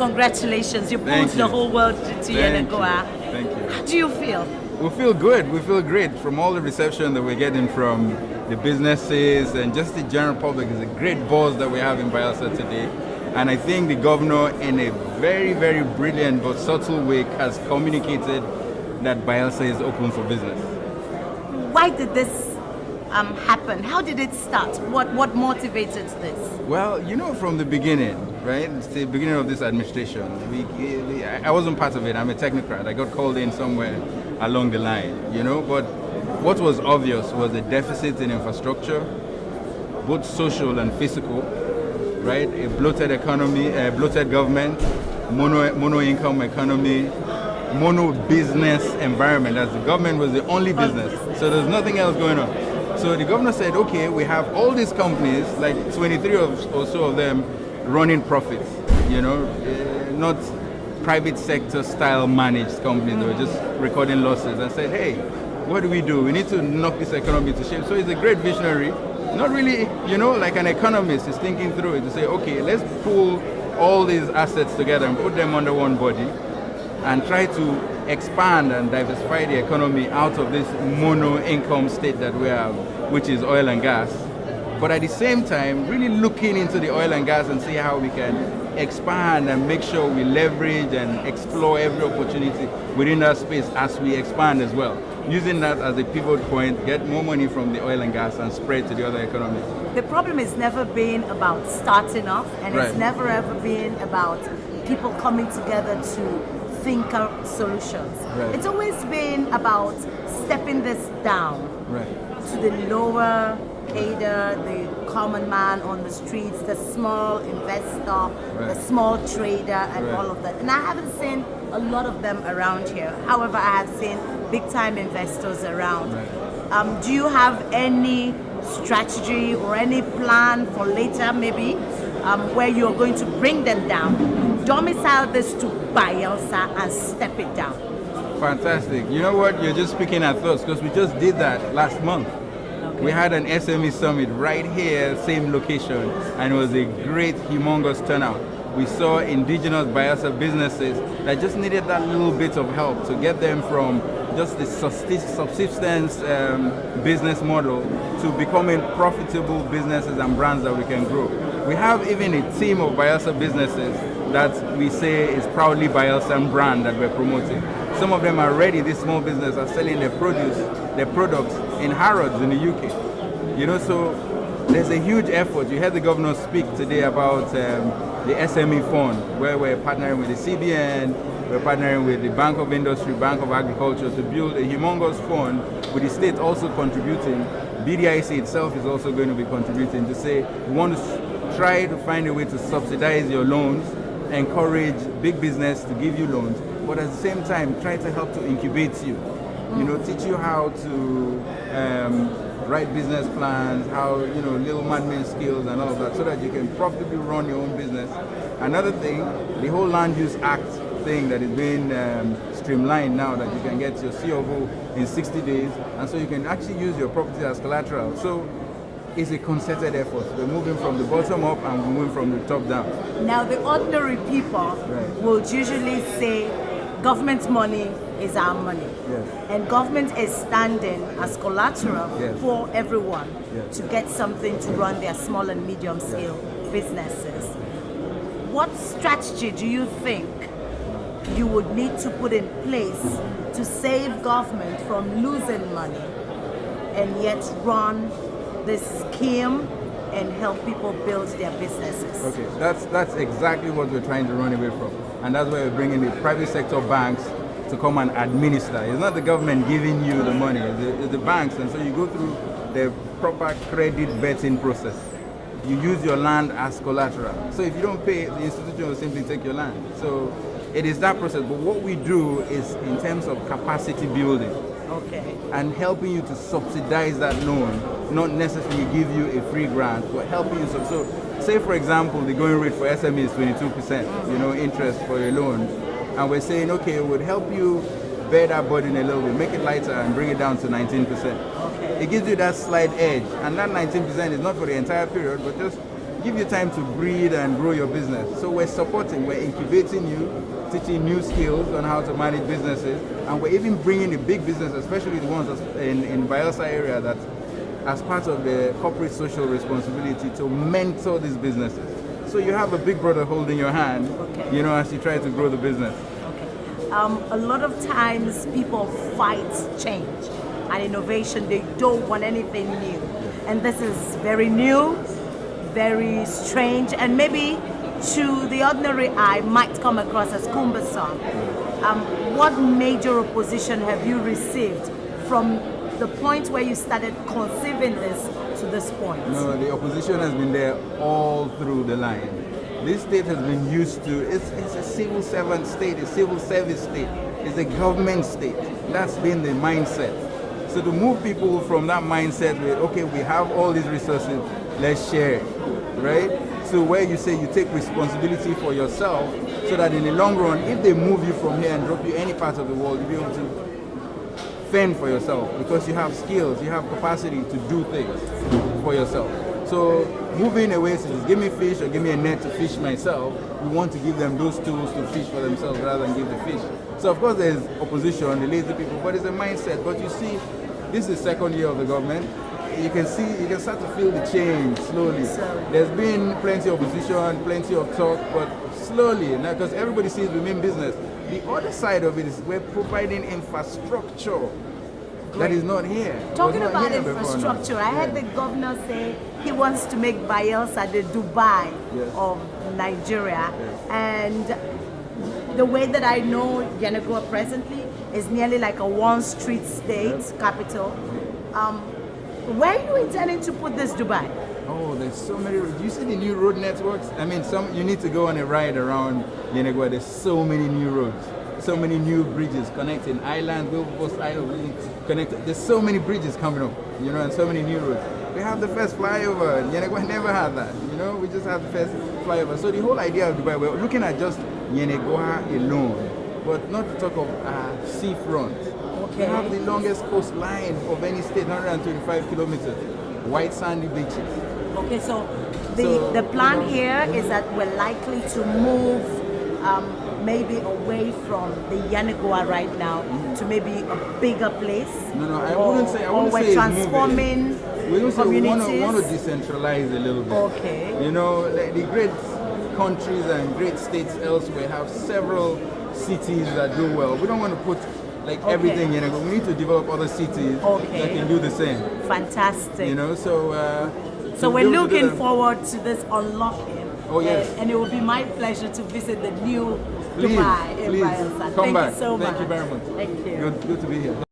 Congratulations, you pulled the whole world to Yenagoa. Thank you. How do you feel? We feel good. We feel great from all the reception that we're getting from the businesses and just the general public. It's a great buzz that we have in Bayelsa today. And I think the governor, in a very, very brilliant but subtle way, has communicated that Bayelsa is open for business. Why did this happen? How did it start? What motivated this? Well, from the beginning, right? It's the beginning of this administration. I wasn't part of it. I'm a technocrat. I got called in somewhere along the line, But what was obvious was the deficit in infrastructure, both social and physical, right? A bloated economy, a bloated government, mono-income economy, mono-business environment, as the government was the only business. So there's nothing else going on. So the governor said, okay, we have all these companies, like 23 or so of them, running profits, not private sector style managed companies that were just recording losses, and said, hey, what do? We need to knock this economy to shape. So he's a great visionary, not really, like an economist is thinking through it to say, okay, let's pull all these assets together and put them under one body and try to expand and diversify the economy out of this mono-income state that we have, which is oil and gas. But at the same time, really looking into the oil and gas and see how we can expand and make sure we leverage and explore every opportunity within that space as we expand as well. Using that as a pivot point, get more money from the oil and gas and spread to the other economies. The problem has never been about starting off, and Right. it's never ever been about people coming together to think out solutions. Right. It's always been about stepping this down Right. to the lower cadre, the common man on the streets, the small investor, the Right. small trader, and Right. all of that. And I haven't seen a lot of them around here. However, I have seen big-time investors around. Right. Do you have any strategy or any plan for later, maybe, where you're going to bring them down, domicile this to Bayelsa, and step it down? Fantastic. You know what? You're just speaking at thoughts, because we just did that last month. Okay. We had an SME summit right here, same location, and it was a great, humongous turnout. We saw indigenous Bayelsa businesses that just needed that little bit of help to get them from just the subsistence business model to becoming profitable businesses and brands that we can grow. We have even a team of Bayelsa businesses that we say is proudly Bayelsa brand that we're promoting. Some of them are ready. These small businesses are selling their products in Harrods in the UK. So there's a huge effort. You heard the governor speak today about the SME fund, where we're partnering with the CBN, we're partnering with the Bank of Industry, Bank of Agriculture to build a humongous fund, with the state also contributing. BDIC itself is also going to be contributing to say we want to try to find a way to subsidize your loans, encourage big business to give you loans, but at the same time try to help to incubate you. Teach you how to write business plans, how, little admin skills and all of that, so that you can profitably run your own business. Another thing, the whole Land Use Act thing that is being streamlined now, that you can get your C of O in 60 days, and so you can actually use your property as collateral. So it's a concerted effort. We're moving from the bottom up and we're moving from the top down. Now, the ordinary people Right. will usually say, government money is our money. Yes. And government is standing as collateral Yes. for everyone Yes. to get something to run their small and medium scale businesses. What strategy do you think you would need to put in place to save government from losing money and yet run this scheme and help people build their businesses? Okay, that's exactly what we're trying to run away from. And that's why we're bringing the private sector banks to come and administer. It's not the government giving you the money, it's the banks. And so you go through the proper credit vetting process. You use your land as collateral. So if you don't pay, the institution will simply take your land. So it is that process. But what we do is in terms of capacity building. Okay. And helping you to subsidize that loan, not necessarily give you a free grant, but helping you. So say for example, the going rate for SME is 22%, interest for a loan. And we're saying, okay, it would help you bear that burden a little bit, make it lighter and bring it down to 19%. Okay. It gives you that slight edge. And that 19% is not for the entire period, but just give you time to breathe and grow your business. So we're supporting, we're incubating you, teaching new skills on how to manage businesses, and we're even bringing the big business, especially the ones in Bayelsa area, that as part of the corporate social responsibility to mentor these businesses. So you have a big brother holding your hand, Okay. as you try to grow the business. Okay. A lot of times people fight change and innovation. They don't want anything new. And this is very new, very strange, and maybe to the ordinary eye might come across as cumbersome. What major opposition have you received from the point where you started conceiving this to this point? No, the opposition has been there all through the line. This state has been used to, it's a civil servant state, a civil service state, it's a government state. That's been the mindset. So to move people from that mindset with, okay, we have all these resources, let's share it, right? So where you say you take responsibility for yourself, so that in the long run, if they move you from here and drop you any part of the world, you'll be able to fend for yourself because you have skills, you have capacity to do things for yourself. So moving away, so just give me fish or give me a net to fish myself, we want to give them those tools to fish for themselves rather than give the fish. So of course there's opposition, the lazy people, but it's a mindset. But you see, this is the second year of the government. You can start to feel the change slowly. There's been plenty of opposition, plenty of talk, but slowly, because everybody sees we mean business. The other side of it is we're providing infrastructure that is not here. Talking about infrastructure, I heard the governor say he wants to make Bayelsa the Dubai of Nigeria. And the way that I know Yenagoa presently is nearly like a one-street state capital. Where are you intending to put this Dubai? Oh, there's so many. Do you see the new road networks? I mean, you need to go on a ride around Yenagoa. There's so many new roads, so many new bridges connecting islands, Wilberforce Island, connected. There's so many bridges coming up, and so many new roads. We have the first flyover. Yenagoa never had that, we just have the first flyover. So the whole idea of Dubai, we're looking at just Yenagoa alone, but not to talk of seafront. We have the longest coastline of any state, 125 kilometers, white sandy beaches. Okay, so the plan here is that we're likely to move maybe away from the Yenagoa right now to maybe a bigger place. No, I wouldn't say. I wouldn't say we're transforming communities. We want to decentralize a little bit. Okay. The great countries and great states elsewhere have several cities that do well. We don't want to put everything in it, but we need to develop other cities that can do the same. Fantastic. So we're looking forward to this unlocking. Oh yes. And it will be my pleasure to visit the new Please, Dubai in Bayelsa. come back. Thank you so much. Thank you very much. Thank you. Good to be here.